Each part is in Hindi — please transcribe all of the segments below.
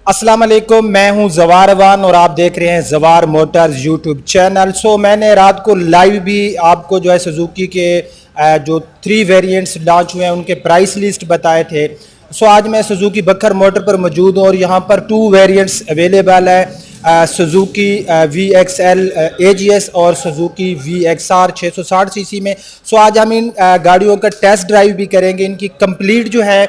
अस्सलाम वालेकुम, मैं हूं जवार अवान और आप देख रहे हैं जवार मोटर्स यूट्यूब चैनल। मैंने रात को लाइव भी आपको जो है सुजुकी के जो 3 वेरिएंट्स लॉन्च हुए हैं उनके प्राइस लिस्ट बताए थे। आज मैं सुजुकी बखर मोटर पर मौजूद हूँ और यहाँ पर 2 वेरिएंट्स अवेलेबल है, सुजुकी VXL AGS और सुजुकी VXR 660 सीसी में। आज हम इन गाड़ियों का टेस्ट ड्राइव भी करेंगे, इनकी कंप्लीट जो है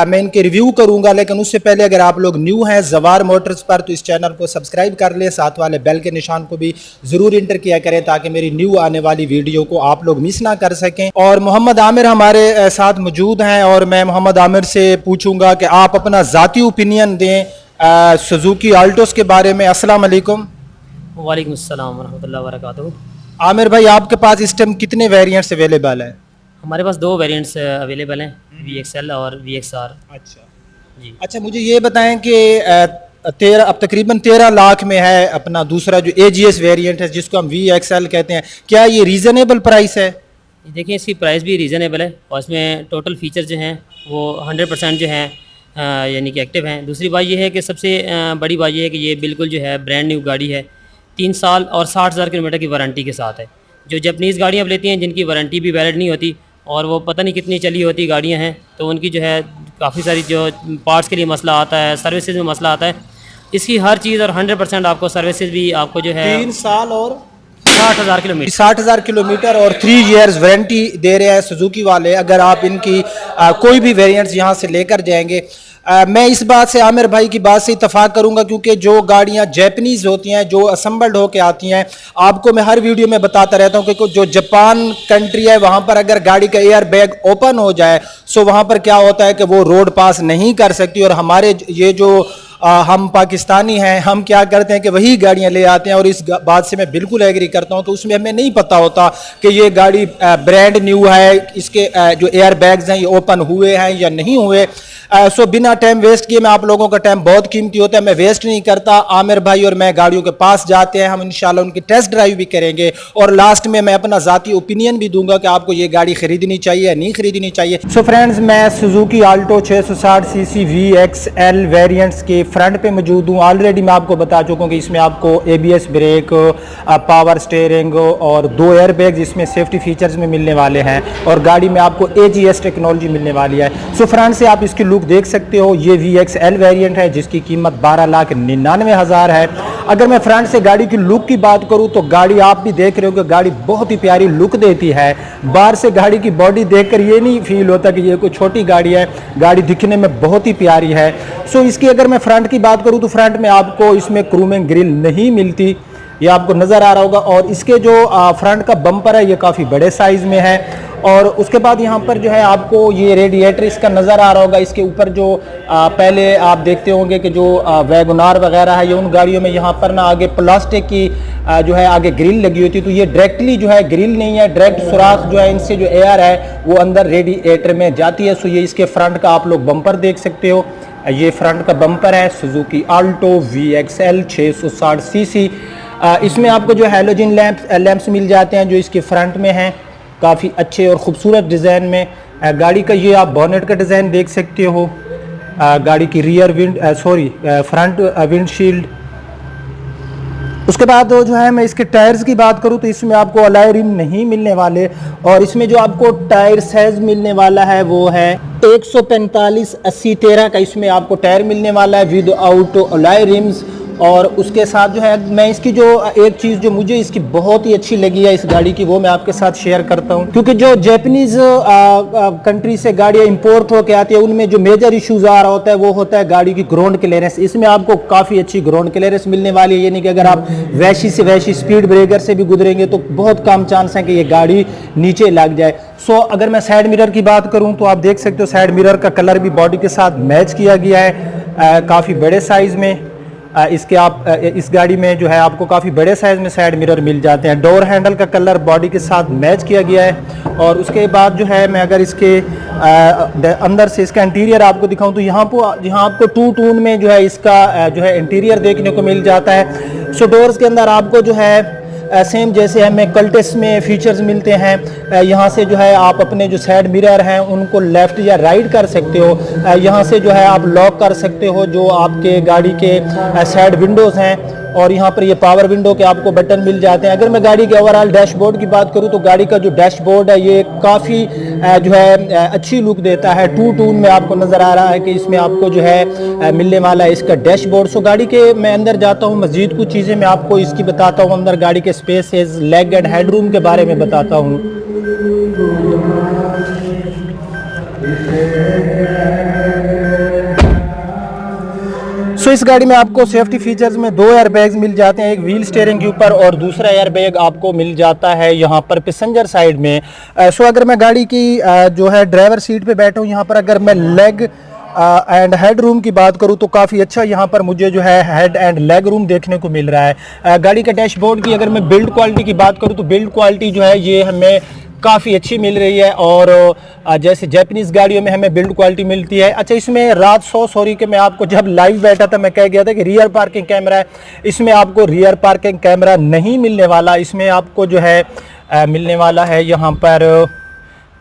मैं इनके रिव्यू करूंगा। लेकिन उससे पहले अगर आप लोग न्यू हैं जवार मोटर्स पर तो इस चैनल को सब्सक्राइब कर लें, साथ वाले बेल के निशान को भी ज़रूर इंटर किया करें ताकि मेरी न्यू आने वाली वीडियो को आप लोग मिस ना कर सकें। और मोहम्मद आमिर हमारे साथ मौजूद हैं और मैं मोहम्मद आमिर से पूछूंगा कि आप अपना ज़ाती ओपिनियन दें सुजुकी आल्टोस के बारे में। अस्सलाम वालेकुम। वालेकुम अस्सलाम वरहमतुल्लाहि वबरकातुहू। आमिर भाई, आपके पास इस टाइम कितने वेरिएंट्स अवेलेबल है? हमारे पास 2 वेरिएंट्स अवेलेबल हैं, VXL और VXR। अच्छा जी। अच्छा, मुझे ये बताएं कि 13 अब तकरीबन 13 लाख में है अपना दूसरा जो AGS वेरिएंट है जिसको हम VXL कहते हैं, क्या ये रीज़नेबल प्राइस है? देखिए, इसकी प्राइस भी रीज़नेबल है और इसमें टोटल फीचर जो हैं वो 100% जो हैं यानी कि एक्टिव हैं। दूसरी बात ये है कि सबसे बड़ी बात ये है कि ये बिल्कुल जो है ब्रांड न्यू गाड़ी है, 3 साल और 60,000 किलोमीटर की वारंटी के साथ है। जो जापानीज़ गाड़ियाँ अब लेती हैं जिनकी वारंटी भी वैलिड नहीं होती और वो पता नहीं कितनी चली होती गाड़ियाँ हैं, तो उनकी जो है काफ़ी सारी जो पार्ट्स के लिए मसला आता है, सर्विसेज में मसला आता है। इसकी हर चीज़ और 100% आपको सर्विसेज भी आपको जो है 3 साल और 60,000 किलोमीटर 60,000 किलोमीटर और 3 इयर्स वारंटी दे रहे हैं सुजुकी वाले। अगर आप इनकी कोई भी वेरिएंट्स यहाँ से लेकर जाएंगे, मैं इस बात से आमिर भाई की बात से इतफाक करूंगा क्योंकि जो गाड़ियां जैपनीज होती हैं, जो असम्बल्ड होके आती हैं, आपको मैं हर वीडियो में बताता रहता हूं कि जो जापान कंट्री है वहां पर अगर गाड़ी का एयर बैग ओपन हो जाए सो वहां पर क्या होता है कि वो रोड पास नहीं कर सकती। और हमारे ये जो हम पाकिस्तानी हैं, हम क्या करते हैं कि वही गाड़ियां ले आते हैं और इस बात से मैं बिल्कुल एग्री करता हूं कि उसमें हमें नहीं पता होता कि ये गाड़ी ब्रांड न्यू है, इसके जो एयर बैग्स हैं ये ओपन हुए हैं या नहीं हुए। बिना टाइम वेस्ट किए, मैं आप लोगों का टाइम बहुत कीमती होता है, मैं वेस्ट नहीं करता। आमिर भाई और मैं गाड़ियों के पास जाते हैं, हम इंशाल्लाह उनकी टेस्ट ड्राइव भी करेंगे और लास्ट में मैं अपना ज़ाती ओपिनियन भी दूंगा कि आपको ये गाड़ी खरीदनी चाहिए या नहीं खरीदनी चाहिए। फ्रेंड्स, मैं Suzuki Alto 660 CC VXL variants के फ्रंट पे मौजूद हूँ। ऑलरेडी मैं आपको बता चुका हूँ कि इसमें आपको ABS ब्रेक, पावर स्टीयरिंग और 2 एयर बैग इसमें सेफ्टी फीचर्स में मिलने वाले हैं और गाड़ी में आपको AGS टेक्नोलॉजी मिलने वाली है। फ्रंट से आप इसकी लुक देख सकते हो। ये VXL वेरिएंट है जिसकी कीमत 12,99,000 है। अगर मैं फ्रंट से गाड़ी की लुक की बात करूं तो गाड़ी आप भी देख रहे हो कि गाड़ी बहुत ही प्यारी लुक देती है। बाहर से गाड़ी की बॉडी देखकर ये नहीं फील होता कि ये कोई छोटी गाड़ी है, गाड़ी दिखने में बहुत ही प्यारी है। इसकी अगर मैं फ्रंट की बात करूं तो फ्रंट में आपको इसमें क्रूमिंग ग्रिल नहीं मिलती, ये आपको नज़र आ रहा होगा। और इसके जो फ्रंट का बम्पर है ये काफ़ी बड़े साइज़ में है। और उसके बाद यहाँ पर जो है आपको ये रेडिएटर इसका नज़र आ रहा होगा। इसके ऊपर जो पहले आप देखते होंगे कि जो वैगनार वगैरह है ये उन गाड़ियों में यहाँ पर ना आगे प्लास्टिक की जो है आगे ग्रिल लगी होती है, तो ये डायरेक्टली जो है ग्रिल नहीं है, डायरेक्ट सुराख जो है इनसे जो एयर है वो अंदर रेडिएटर में जाती है। ये इसके फ्रंट का आप लोग बम्पर देख सकते हो, ये फ्रंट का बम्पर है सुजुकी आल्टो VXL 660 सीसी। इसमें आपको जो हैलोजन लैंप्स मिल जाते हैं जो इसके फ्रंट में हैं, काफ़ी अच्छे और ख़ूबसूरत डिज़ाइन में। गाड़ी का ये आप बॉनेट का डिज़ाइन देख सकते हो, गाड़ी की रियर फ्रंट विंडशील्ड। उसके बाद जो है मैं इसके टायर्स की बात करूं तो इसमें आपको अलॉय रिम नहीं मिलने वाले और इसमें जो आपको टायर साइज मिलने वाला है वो है 145/80/13 का इसमें आपको टायर मिलने वाला है विद आउट अलॉय रिम्स। और उसके साथ जो है मैं इसकी जो एक चीज़ जो मुझे इसकी बहुत ही अच्छी लगी है इस गाड़ी की वो मैं आपके साथ शेयर करता हूं, क्योंकि जो जापानीज कंट्री से गाड़ियाँ इंपोर्ट होकर आती है उनमें जो मेजर इश्यूज आ रहा होता है वो होता है गाड़ी की ग्राउंड क्लियरेंस। इसमें आपको काफ़ी अच्छी ग्राउंड क्लियरेंस मिलने वाली है, यानी कि अगर आप वैसी से वैसी स्पीड ब्रेकर से भी गुजरेंगे तो बहुत कम चांस है कि ये गाड़ी नीचे लग जाए। अगर मैं साइड मिरर की बात करूँ तो आप देख सकते हो साइड मिरर का कलर भी बॉडी के साथ मैच किया गया है, काफ़ी बड़े साइज़ में। इसके आप इस गाड़ी में जो है आपको काफ़ी बड़े साइज़ में साइड मिरर मिल जाते हैं। डोर हैंडल का कलर बॉडी के साथ मैच किया गया है। और उसके बाद जो है मैं अगर इसके अंदर से इसका इंटीरियर आपको दिखाऊं तो यहाँ आपको 2 टून में जो है इसका जो है इंटीरियर देखने को मिल जाता है। डोर्स के अंदर आपको जो है सेम जैसे हमें कल्टेस में फीचर्स मिलते हैं। यहाँ से जो है आप अपने जो साइड मिरर हैं उनको लेफ़्ट या राइट कर सकते हो। यहाँ से जो है आप लॉक कर सकते हो जो आपके गाड़ी के साइड विंडोज़ हैं, और यहाँ पर ये पावर विंडो के आपको बटन मिल जाते हैं। अगर मैं गाड़ी के ओवरऑल डैशबोर्ड की बात करूँ तो गाड़ी का जो डैशबोर्ड है ये काफ़ी जो है अच्छी लुक देता है। टू टून में आपको नज़र आ रहा है कि इसमें आपको जो है मिलने वाला है इसका डैशबोर्ड। सो गाड़ी के मैं अंदर जाता हूँ, मज़ीद कुछ चीज़ें मैं आपको इसकी बताता हूँ, अंदर गाड़ी के स्पेसेस, लेग एंड हेडरूम के बारे में बताता हूँ। सो इस गाड़ी में आपको सेफ्टी फीचर्स में 2 एयरबैग्स मिल जाते हैं, एक व्हील स्टीयरिंग के ऊपर और दूसरा एयरबैग आपको मिल जाता है यहाँ पर पैसेंजर साइड में। सो अगर मैं गाड़ी की जो है ड्राइवर सीट पे बैठा हूँ, यहाँ पर अगर मैं लेग एंड हेड रूम की बात करूँ तो काफ़ी अच्छा यहाँ पर मुझे जो है हेड एंड लेग रूम देखने को मिल रहा है। गाड़ी के डैशबोर्ड की अगर मैं बिल्ड क्वालिटी की बात करूँ तो बिल्ड क्वालिटी जो है ये हमें काफ़ी अच्छी मिल रही है, और जैसे जापानीज़ गाड़ियों में हमें बिल्ड क्वालिटी मिलती है। अच्छा, इसमें रात सॉरी कि मैं आपको जब लाइव बैठा था मैं कह गया था कि रियर पार्किंग कैमरा है, इसमें आपको रियर पार्किंग कैमरा नहीं मिलने वाला। इसमें आपको जो है मिलने वाला है यहाँ पर,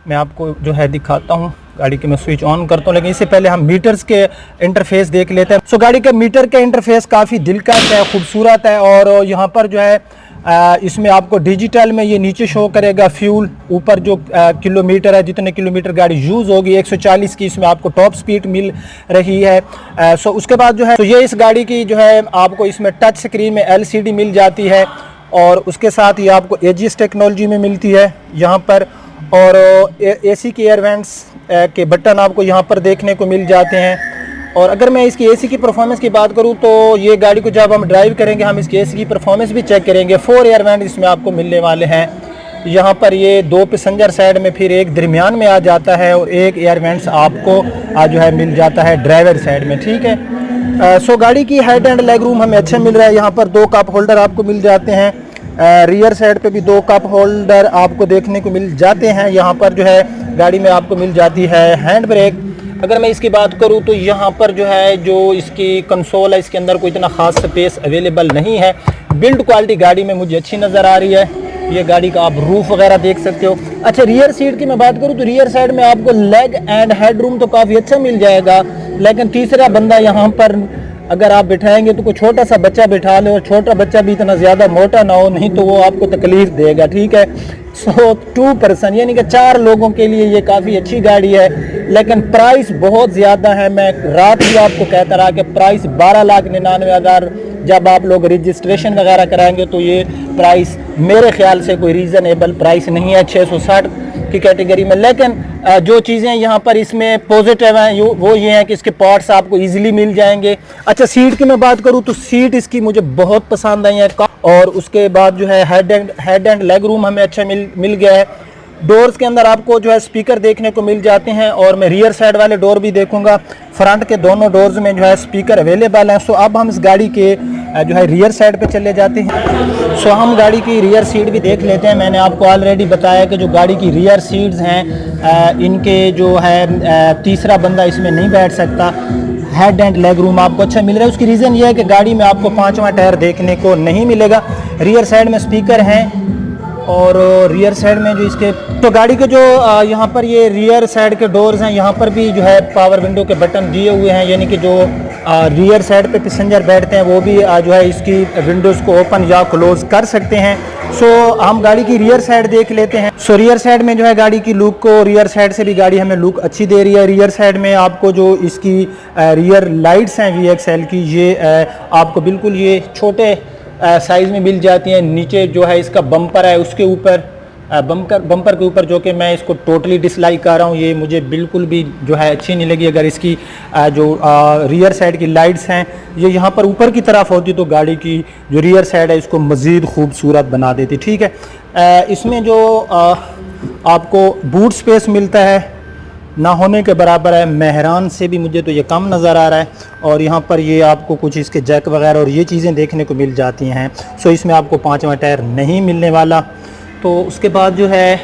मैं आपको जो है दिखाता हूँ, गाड़ी के मैं स्विच ऑन करता हूँ, लेकिन इससे पहले हम मीटर्स के इंटरफेस देख लेते हैं। सो गाड़ी के मीटर का इंटरफेस काफ़ी दिलकश है, खूबसूरत है, और यहाँ पर जो है इसमें आपको डिजिटल में ये नीचे शो करेगा फ्यूल, ऊपर जो किलोमीटर है, जितने किलोमीटर गाड़ी यूज़ होगी 140 की इसमें आपको टॉप स्पीड मिल रही है। सो उसके बाद जो है तो ये इस गाड़ी की जो है आपको इसमें टच स्क्रीन में LCD मिल जाती है, और उसके साथ ये आपको AGS टेक्नोलॉजी में मिलती है यहाँ पर, और AC की एयर वेंट्स के बटन आपको यहाँ पर देखने को मिल जाते हैं। और अगर मैं इसकी AC की परफॉर्मेंस की बात करूँ तो ये गाड़ी को जब हम ड्राइव करेंगे हम इसकी AC की परफॉर्मेंस भी चेक करेंगे। 4 एयर वेंट इसमें आपको मिलने वाले हैं। यहाँ पर ये 2 पैसेंजर साइड में, फिर एक दरमियान में आ जाता है, और एक एयर वेंट्स आपको जो है मिल जाता है ड्राइवर साइड में, ठीक है। सो गाड़ी की हेड एंड लेग रूम हमें अच्छा मिल रहा है। यहाँ पर 2 कप होल्डर आपको मिल जाते हैं, रियर साइड पे भी 2 कप होल्डर आपको देखने को मिल जाते हैं। यहाँ पर जो है गाड़ी में आपको मिल जाती है हैंड ब्रेक। अगर मैं इसकी बात करूँ तो यहाँ पर जो है जो इसकी कंसोल है इसके अंदर कोई इतना ख़ास स्पेस अवेलेबल नहीं है। बिल्ड क्वालिटी गाड़ी में मुझे अच्छी नज़र आ रही है। ये गाड़ी का आप रूफ वगैरह देख सकते हो। अच्छा, रियर सीट की मैं बात करूँ तो रियर साइड में आपको लेग एंड हेड रूम तो काफ़ी अच्छा मिल जाएगा, लेकिन तीसरा बंदा यहाँ पर अगर आप बिठाएंगे तो कोई छोटा सा बच्चा बिठा ले, और छोटा बच्चा भी इतना ज़्यादा मोटा ना हो, नहीं तो वो आपको तकलीफ देगा, ठीक है। सो 2 पर्सन यानी कि 4 लोगों के लिए ये काफ़ी अच्छी गाड़ी है, लेकिन प्राइस बहुत ज़्यादा है। मैं रात भी आपको कहता रहा कि प्राइस 12,99,000, जब आप लोग रजिस्ट्रेशन वगैरह कराएंगे तो ये प्राइस मेरे ख्याल से कोई रीज़नेबल प्राइस नहीं है 660 की कैटेगरी में। लेकिन जो चीज़ें यहाँ पर इसमें पॉजिटिव हैं वो ये हैं कि इसके पार्ट्स आपको इजीली मिल जाएंगे। अच्छा, सीट की मैं बात करूँ तो सीट इसकी मुझे बहुत पसंद आई है, और उसके बाद जो है हेड एंड लेग रूम हमें अच्छा मिल गया है। डोर्स के अंदर आपको जो है स्पीकर देखने को मिल जाते हैं, और मैं रियर साइड वाले डोर भी देखूंगा। फ्रंट के दोनों डोर्स में जो है स्पीकर अवेलेबल हैं। सो अब हम इस गाड़ी के जो है रियर साइड पे चले जाते हैं। सो हम गाड़ी की रियर सीट भी देख लेते हैं। मैंने आपको ऑलरेडी बताया कि जो गाड़ी की रियर सीट्स हैं इनके जो है तीसरा बंदा इसमें नहीं बैठ सकता। हेड एंड लेग रूम आपको अच्छा मिल रहा है। उसकी रीज़न ये है कि गाड़ी में आपको 5वां टायर देखने को नहीं मिलेगा। रियर साइड में स्पीकर हैं, और रियर साइड में जो इसके तो गाड़ी के जो यहाँ पर ये रियर साइड के डोर्स हैं, यहाँ पर भी जो है पावर विंडो के बटन दिए हुए हैं, यानी कि जो रियर साइड पे पैसेंजर बैठते हैं वो भी जो है इसकी विंडोज़ को ओपन या क्लोज कर सकते हैं। सो हम गाड़ी की रियर साइड देख लेते हैं। सो रियर साइड में जो है गाड़ी की लुक को, रियर साइड से भी गाड़ी हमें लुक अच्छी दे रही है। रियर साइड में आपको जो इसकी रियर लाइट्स हैं VXL की, ये आपको बिल्कुल ये छोटे साइज़ में मिल जाती हैं। नीचे जो है इसका बम्पर है उसके ऊपर बम्पर के ऊपर, जो कि मैं इसको टोटली डिसलाइक कर रहा हूँ, ये मुझे बिल्कुल भी जो है अच्छी नहीं लगी। अगर इसकी जो रियर साइड की लाइट्स हैं ये यहाँ पर ऊपर की तरफ होती तो गाड़ी की जो रियर साइड है इसको मज़ीद खूबसूरत बना देती, ठीक है। इसमें जो आपको बूट स्पेस मिलता है ना होने के बराबर है। मेहरान से भी मुझे तो ये कम नज़र आ रहा है, और यहाँ पर ये आपको कुछ इसके जैक वगैरह और ये चीज़ें देखने को मिल जाती हैं। सो इसमें आपको 5वां टायर नहीं मिलने वाला। तो उसके बाद जो है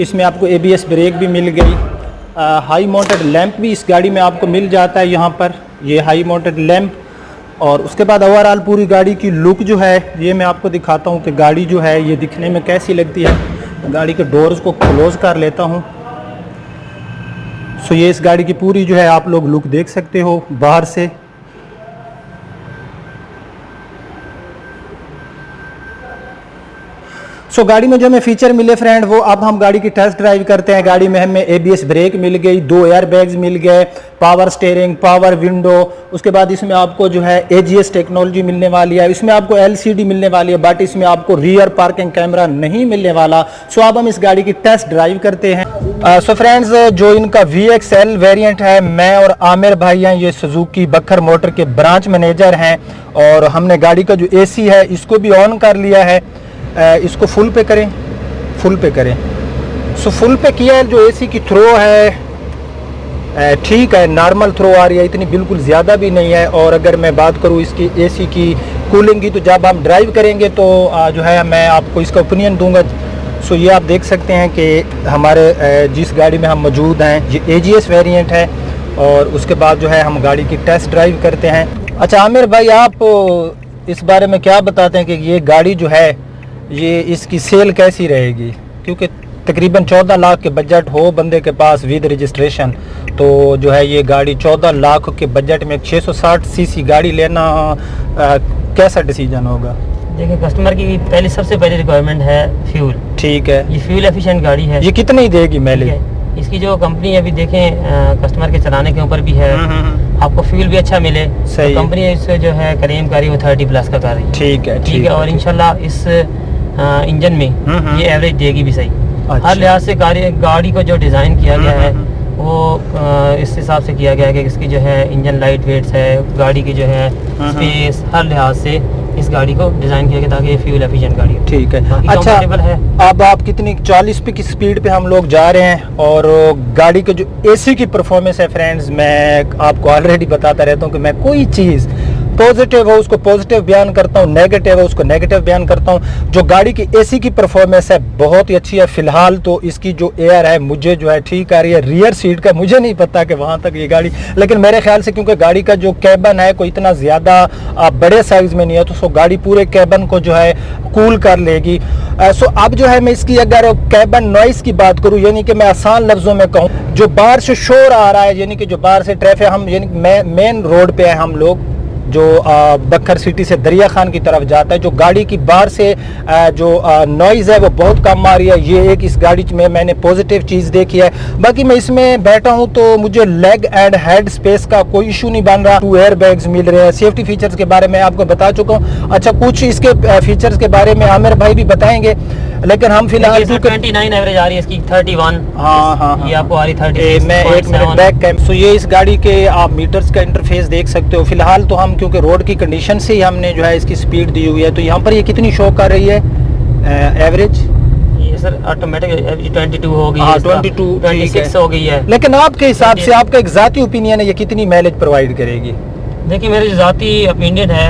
इसमें आपको ABS ब्रेक भी मिल गई। हाई माउंटेड लैंप भी इस गाड़ी में आपको मिल जाता है। यहाँ पर ये हाई माउंटेड लैंप, और उसके बाद ओवरऑल पूरी गाड़ी की लुक जो है ये मैं आपको दिखाता हूँ कि गाड़ी जो है ये दिखने में कैसी लगती है। गाड़ी के डोर्स को क्लोज़ कर लेता हूँ। सो ये इस गाड़ी की पूरी जो है आप लोग लुक देख सकते हो बाहर से। सो गाड़ी में जो हमें फीचर मिले फ्रेंड वो अब हम गाड़ी की टेस्ट ड्राइव करते हैं। गाड़ी में हमें ABS ब्रेक मिल गई, 2 एयर बैग्स मिल गए, पावर स्टीयरिंग, पावर विंडो। उसके बाद इसमें आपको जो है AGS टेक्नोलॉजी मिलने वाली है। इसमें आपको LCD मिलने वाली है, बट इसमें आपको रियर पार्किंग कैमरा नहीं मिलने वाला। सो अब हम इस गाड़ी की टेस्ट ड्राइव करते हैं। सो फ्रेंड्स जो इनका VXL वेरिएंट है, मैं और आमिर भाई हैं, ये सुजुकी बखर मोटर के ब्रांच मैनेजर हैं। और हमने गाड़ी का जो AC है इसको भी ऑन कर लिया है। इसको फुल पे करें, फुल पे करें। सो फुल पे किया है। जो AC की थ्रो है ठीक है, नॉर्मल थ्रो आ रही है, इतनी बिल्कुल ज़्यादा भी नहीं है। और अगर मैं बात करूँ इसकी AC की कूलिंग की, तो जब हम ड्राइव करेंगे तो जो है मैं आपको इसका ओपिनियन दूंगा। सो ये आप देख सकते हैं कि हमारे जिस गाड़ी में हम मौजूद हैं ये AGS वेरिएंट है। और उसके बाद जो है हम गाड़ी की टेस्ट ड्राइव करते हैं। अच्छा आमिर भाई, आप इस बारे में क्या बताते हैं कि ये गाड़ी जो है ये इसकी सेल कैसी रहेगी? क्योंकि तकरीबन 14 लाख के बजट हो बंदे के पास विद रजिस्ट्रेशन, तो जो है ये गाड़ी 14 लाख के बजट में 660 सीसी गाड़ी लेना कैसा डिसीजन होगा? देखिए, कस्टमर की पहले सबसे पहली रिक्वायरमेंट है फ्यूल। ठीक है, ये फ्यूल एफिशिएंट गाड़ी है। ये कितनी देगी माइलेज? इसकी जो कंपनी अभी देखें कस्टमर के चलाने के ऊपर भी है, आपको फ्यूल भी अच्छा मिले। सही। तो कंपनी इससे जो है क्लेम करी वो 30+ का कर रही है। ठीक है, ठीक है। और इंशाल्लाह इस इंजन में ये एवरेज देगी भी सही। अच्छा। हर लिहाज से गाड़ी को जो डिज़ाइन किया गया है वो इस हिसाब से किया गया है कि इसकी जो है इंजन लाइट वेट्स है, गाड़ी की जो है स्पेस, हर लिहाज से इस गाड़ी को डिज़ाइन किया गया ताकि ये फ्यूल एफिशिएंट गाड़ी हो। ठीक है। अच्छा है। अब आप कितनी 40 पे की स्पीड पे हम लोग जा रहे हैं और गाड़ी के जो AC की परफॉर्मेंस है फ्रेंड्स, मैं आपको ऑलरेडी बताता रहता हूँ कि मैं कोई चीज़ पॉजिटिव है उसको पॉजिटिव बयान करता हूँ, नेगेटिव है उसको नेगेटिव बयान करता हूँ। जो गाड़ी की AC की परफॉर्मेंस है बहुत ही अच्छी है। फिलहाल तो इसकी जो एयर है मुझे जो है ठीक आ रही है। रियर सीट का मुझे नहीं पता कि वहाँ तक ये गाड़ी, लेकिन मेरे ख्याल से क्योंकि गाड़ी का जो कैबन है कोई इतना ज़्यादा बड़े साइज़ में नहीं है, तो सो गाड़ी पूरे कैबन को जो है कूल कर लेगी। सो अब जो है मैं इसकी अगर कैबन नॉइस की बात करूँ, यानी कि मैं आसान लफ्ज़ों में कहूँ, जो बाहर से शोर आ रहा है, यानी कि जो बाहर से ट्रैफिक, हम यानी मेन रोड पे है हम लोग जो बखर सिटी से दरिया खान की तरफ जाता है, जो गाड़ी की बाहर से जो नॉइज़ है वो बहुत कम आ रही है। ये एक इस गाड़ी में मैंने पॉजिटिव चीज़ देखी है। बाकी मैं इसमें बैठा हूँ तो मुझे लेग एंड हेड स्पेस का कोई इशू नहीं बन रहा। 2 एयर बैग्स मिल रहे हैं। सेफ्टी फीचर्स के बारे में आपको बता चुका हूँ। अच्छा, कुछ इसके फीचर्स के बारे में आमिर भाई भी बताएंगे, लेकिन हम फिलहाल 29 एवरेज आ रही है इसकी, 31। हाँ, ये आपको आ रही 36। मैं 1 मिनट बैक कैम। सो ये इस गाड़ी के आप मीटर्स का इंटरफेस देख सकते हो। फिलहाल तो हम क्योंकि रोड की कंडीशन से ही हमने जो है इसकी स्पीड दी हुई है, तो यहाँ पर ये कितनी शो कर रही है एवरेज? ये सर ऑटोमेटिक 22 हो गई है। हाँ, 22 26 हो गई है। लेकिन आपके हिसाब से आपका एक जाती ओपिनियन है ये कितनी माइलेज प्रोवाइड करेगी? देखिए, मेरी जाती ओपिनियन है,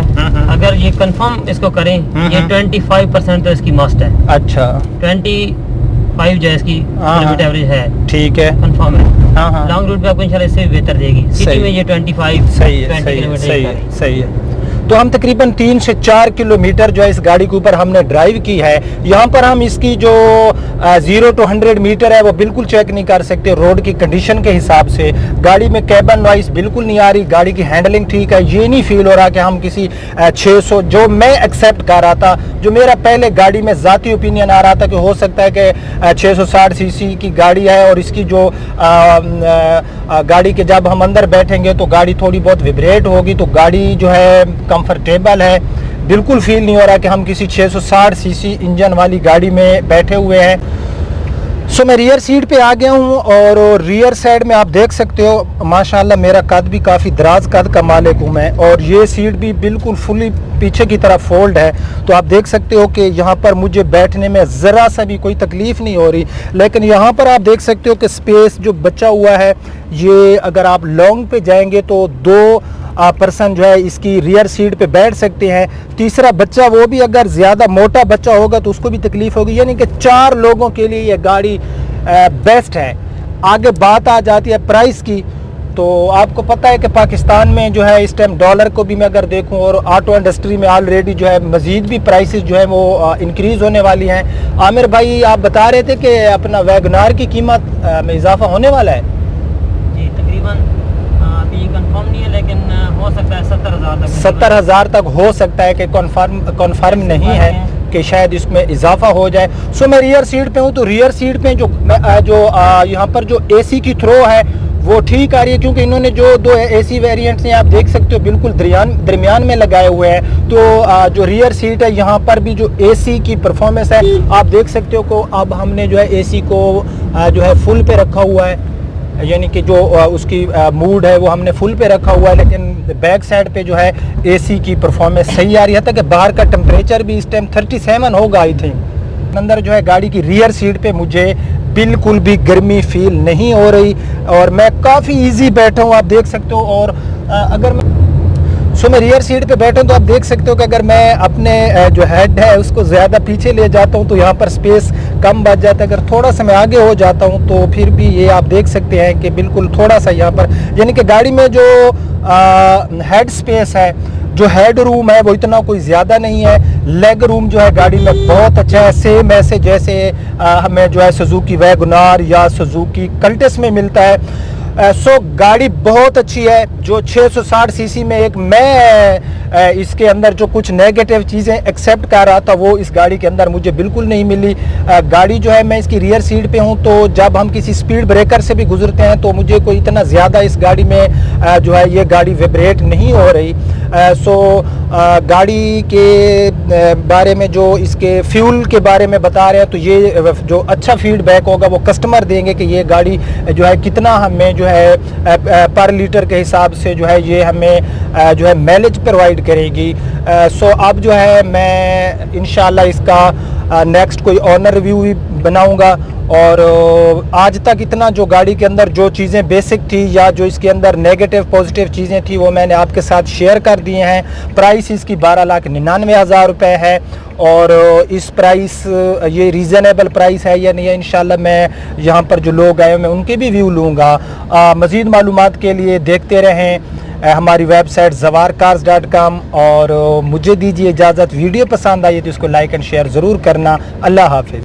अगर ये कंफर्म इसको करें, ये 25% तो इसकी मस्ट है। अच्छा, 25 जो है इसकी किलोमीटर एवरेज है। ठीक है, कंफर्म है। लॉन्ग रूट पे आपको इंशाल्लाह इससे भी बेहतर देगी। सिटी में ये 25 सही है, सही है। तो हम तकरीबन 3 से 4 किलोमीटर जो है इस गाड़ी के ऊपर हमने ड्राइव की है। यहाँ पर हम इसकी जो 0 to 100 मीटर है वो बिल्कुल चेक नहीं कर सकते रोड की कंडीशन के हिसाब से। गाड़ी में कैबन नॉइस बिल्कुल नहीं आ रही, गाड़ी की हैंडलिंग ठीक है। ये नहीं फील हो रहा कि हम किसी 600 जो मैं एक्सेप्ट कर रहा था, जो मेरा पहले गाड़ी में ज़ाती ओपिनियन आ रहा था कि हो सकता है कि 660 सीसी की गाड़ी है और इसकी जो गाड़ी के जब हम अंदर बैठेंगे तो गाड़ी थोड़ी बहुत विब्रेट होगी, तो गाड़ी जो है कंफर्टेबल है। बिल्कुल फील नहीं हो रहा कि हम किसी 660 सीसी इंजन वाली गाड़ी में बैठे हुए हैं। सो मैं रियर सीट पे आ गया हूँ और रियर साइड में आप देख सकते हो माशाल्लाह मेरा कद भी काफ़ी दराज कद का मालिक हूँ मैं, और ये सीट भी बिल्कुल फुली पीछे की तरफ फोल्ड है। तो आप देख सकते हो कि यहाँ पर मुझे बैठने में ज़रा सा भी कोई तकलीफ़ नहीं हो रही। लेकिन यहाँ पर आप देख सकते हो कि स्पेस जो बचा हुआ है, ये अगर आप लॉन्ग पे जाएंगे तो 2 पर्सन जो है इसकी रियर सीट पे बैठ सकते हैं। तीसरा बच्चा, वो भी अगर ज़्यादा मोटा बच्चा होगा तो उसको भी तकलीफ़ होगी, यानी कि 4 लोगों के लिए ये गाड़ी बेस्ट है। आगे बात आ जाती है प्राइस की, तो आपको पता है कि पाकिस्तान में जो है इस टाइम डॉलर को भी मैं अगर देखूं और ऑटो इंडस्ट्री में ऑलरेडी जो है मज़ीद भी प्राइसेस जो है वो इंक्रीज़ होने वाली हैं। आमिर भाई आप बता रहे थे कि अपना वैगनार की कीमत में इजाफा होने वाला है। जी तकरीबन अभी कंफर्म नहीं है, लेकिन हो सकता है 70,000 तक। 70,000 तक हो सकता है कि कन्फर्म नहीं है कि शायद इसमें इजाफा हो जाए। सो मैं रियर सीट पे हूँ, तो रियर सीट पे जो यहाँ पर जो एसी की थ्रो है वो ठीक आ रही है, क्योंकि इन्होंने जो दो एसी वेरिएंट्स हैं आप देख सकते हो बिल्कुल दरमियान में लगाए हुए हैं। तो जो रियर सीट है यहाँ पर भी जो एसी की परफॉर्मेंस है आप देख सकते हो को अब हमने जो है एसी को जो है फुल पे रखा हुआ है, यानी कि जो उसकी मूड है वो हमने फुल पे रखा हुआ है, लेकिन बैक साइड पे जो है एसी की परफॉर्मेंस सही आ रही है। तक बाहर का टेम्परेचर भी इस टाइम 37 होगा आई थिंक। अंदर जो है गाड़ी की रियर सीट पे मुझे बिल्कुल भी गर्मी फील नहीं हो रही और मैं काफ़ी इजी बैठा हूँ आप देख सकते हो। और अगर मैं रियर सीट पे बैठा हूँ तो आप देख सकते हो कि अगर मैं अपने जो हेड है उसको ज़्यादा पीछे ले जाता हूँ तो यहाँ पर स्पेस कम बच जाता है। अगर थोड़ा सा मैं आगे हो जाता हूँ तो फिर भी ये आप देख सकते हैं कि बिल्कुल थोड़ा सा यहाँ पर, यानी कि गाड़ी में जो हेड स्पेस है, जो हेड रूम है वो इतना कोई ज़्यादा नहीं है। लेग रूम जो है गाड़ी में बहुत अच्छा है, सेम ऐसे जैसे हमें जो है सुजुकी वैगनार या सुजुकी कल्टस में मिलता है। सो गाड़ी बहुत अच्छी है। जो 660 सीसी में एक मैं इसके अंदर जो कुछ नेगेटिव चीज़ें एक्सेप्ट कर रहा था वो इस गाड़ी के अंदर मुझे बिल्कुल नहीं मिली। गाड़ी जो है मैं इसकी रियर सीट पे हूँ, तो जब हम किसी स्पीड ब्रेकर से भी गुजरते हैं तो मुझे कोई इतना ज़्यादा इस गाड़ी में जो है ये गाड़ी वाइब्रेट नहीं हो रही। गाड़ी के बारे में जो इसके फ्यूल के बारे में बता रहे हैं तो ये जो अच्छा फीडबैक होगा वो कस्टमर देंगे कि ये गाड़ी जो है कितना हमें जो है पर लीटर के हिसाब से जो है ये हमें जो है माइलेज प्रोवाइड करेगी। अब जो है मैं इंशाल्लाह इसका नेक्स्ट कोई ऑनर रिव्यू भी बनाऊंगा। और आज तक इतना जो गाड़ी के अंदर जो चीज़ें बेसिक थी या जो इसके अंदर नेगेटिव पॉजिटिव चीज़ें थी वो मैंने आपके साथ शेयर कर दिए हैं। प्राइस इसकी 12,99,000 रुपये है और इस प्राइस ये रीज़नेबल प्राइस है या नहीं है, इंशाल्लाह मैं यहाँ पर जो लोग आए मैं उनके भी व्यू लूँगा। मज़ीद मालूमात के लिए देखते रहें हमारी वेबसाइट zawarcars.com और मुझे दीजिए इजाज़त। वीडियो पसंद आई तो इसको लाइक एंड शेयर ज़रूर करना। अल्लाह हाफ़िज़।